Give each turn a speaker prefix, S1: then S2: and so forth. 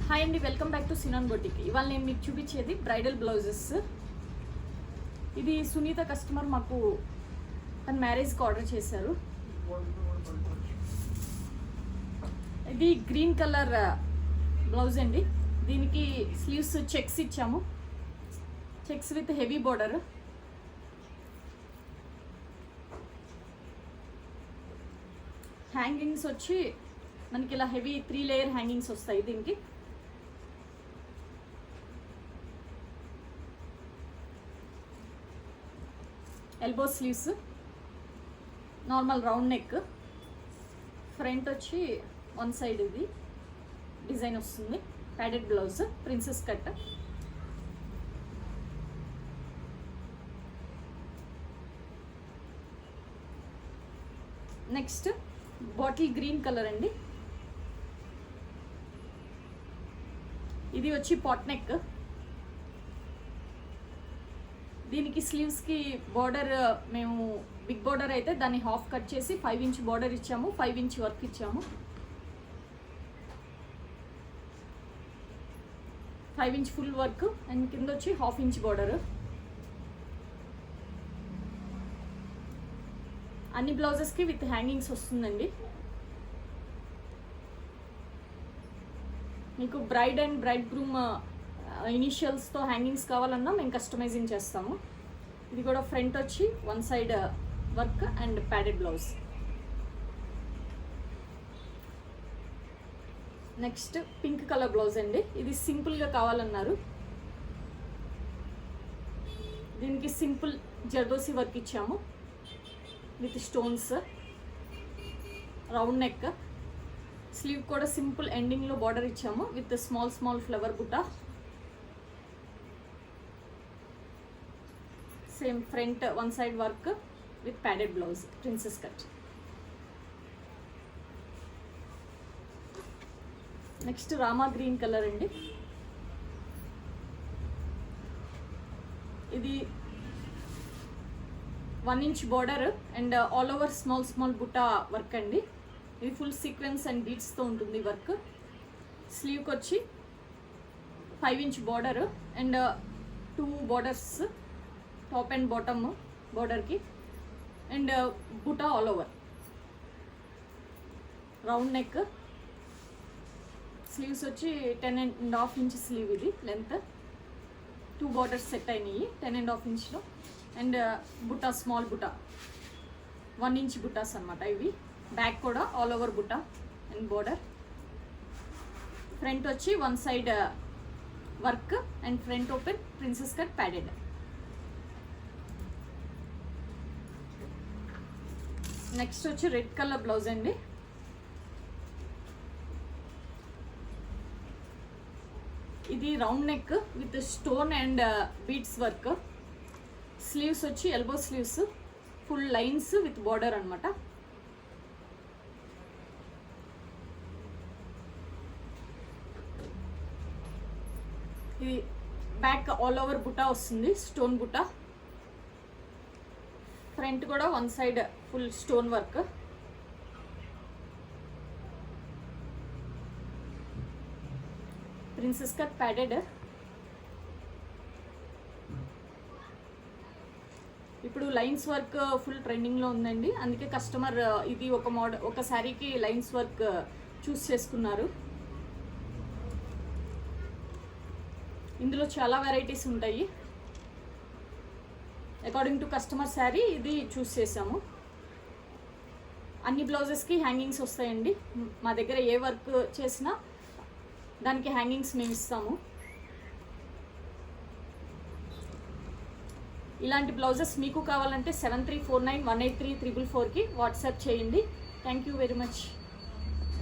S1: Hi అండి, welcome back to chinon boutique. ఇవాళ నేను మీకు చూపించేది బ్రైడల్ బ్లౌజెస్. ఇది సునీత కస్టమర్ మాకు తన మ్యారేజ్కి ఆర్డర్ చేశారు. ఇది గ్రీన్ కలర్ బ్లౌజ్ అండి. దీనికి స్లీవ్స్ చెక్స్ ఇచ్చాము, checks with heavy border. Hangings వచ్చి మనకి ఇలా హెవీ 3 లేయర్ హ్యాంగింగ్స్ వస్తాయి. దీనికి elbow sleeves, normal round neck, front వచ్చి వన్ సైడ్ ఇది డిజైన్ వస్తుంది. Padded blouse, princess cut. Next bottle green colour అండి. ఇది వచ్చి పాట్ నెక్. దీనికి స్లీవ్స్కి బార్డర్ మేము బిగ్ బార్డర్ అయితే దాన్ని హాఫ్ కట్ చేసి 5 ఇంచ్ బార్డర్ ఇచ్చాము, 5 ఇంచ్ వర్క్ ఇచ్చాము. 5 ఇంచ్ ఫుల్ వర్క్ అండ్ కింద వచ్చి హాఫ్ ఇంచ్ బార్డర్. అన్ని బ్లౌజెస్కి విత్ హ్యాంగింగ్స్ వస్తుందండి. మీకు బ్రైడ్ అండ్ బ్రైడ్ గ్రూమ్ ఇనిషియల్స్తో హ్యాంగింగ్స్ కావాలన్నా మేము కస్టమైజింగ్ చేస్తాము. ఇది కూడా ఫ్రంట్ వచ్చి one side work and padded blouse. Next pink colour blouse అండి. ఇది సింపుల్గా కావాలన్నారు. దీనికి సింపుల్ జర్దోసి వర్క్ ఇచ్చాము with stones, round neck. Sleeve కూడా సింపుల్ ఎండింగ్లో బార్డర్ ఇచ్చాము విత్ స్మాల్ ఫ్లవర్ బుట్ట. Same front one side work with padded blouse, princess cut. Next Rama green colour అండి. ఇది 1 inch border and all over small బుట్ట work అండి. ఇది ఫుల్ సీక్వెన్స్ అండ్ బీట్స్తో ఉంటుంది వర్క్. స్లీవ్కి వచ్చి 5 inch border and 2 borders, top and bottom బార్డర్కి, and బుటా all over. Round neck. Sleeves వచ్చి 10.5 ఇంచ్ స్లీవ్. ఇది లెంత్ 2 బార్డర్స్ సెట్ అయినాయి 10.5 ఇంచ్లో. అండ్ బుటా స్మాల్ బుటా 1 ఇంచ్ బుటాస్ అనమాట ఇవి. బ్యాక్ కూడా ఆల్ ఓవర్ బుటా అండ్ బార్డర్. ఫ్రంట్ వచ్చి one side work and front open princess cut padded. Next వచ్చి రెడ్ కలర్ బ్లౌజ్ అండి. ఇది round neck with stone and beads work. Sleeves వచ్చి elbow sleeves, full lines with border అనమాట. ఇది back all over buta వస్తుంది, stone buta. Front కూడా one side full stone work. Princess cut padded. ఇప్పుడు lines work full ట్రెండింగ్లో ఉందండి. అందుకే కస్టమర్ ఇది ఒక శారీకి లైన్స్ వర్క్ చూస్ చేసుకున్నారు. ఇందులో చాలా వెరైటీస్ ఉంటాయి. అకార్డింగ్ టు కస్టమర్ శారీ ఇది చూస్ చేసాము. అన్ని బ్లౌజెస్కి హ్యాంగింగ్స్ వస్తాయండి. మా దగ్గర ఏ వర్క్ చేసినా దానికి హ్యాంగింగ్స్ మేము ఇస్తాము. ఇలాంటి బ్లౌజెస్ మీకు కావాలంటే 7349183444కి వాట్సాప్ చేయండి. Thank you very much.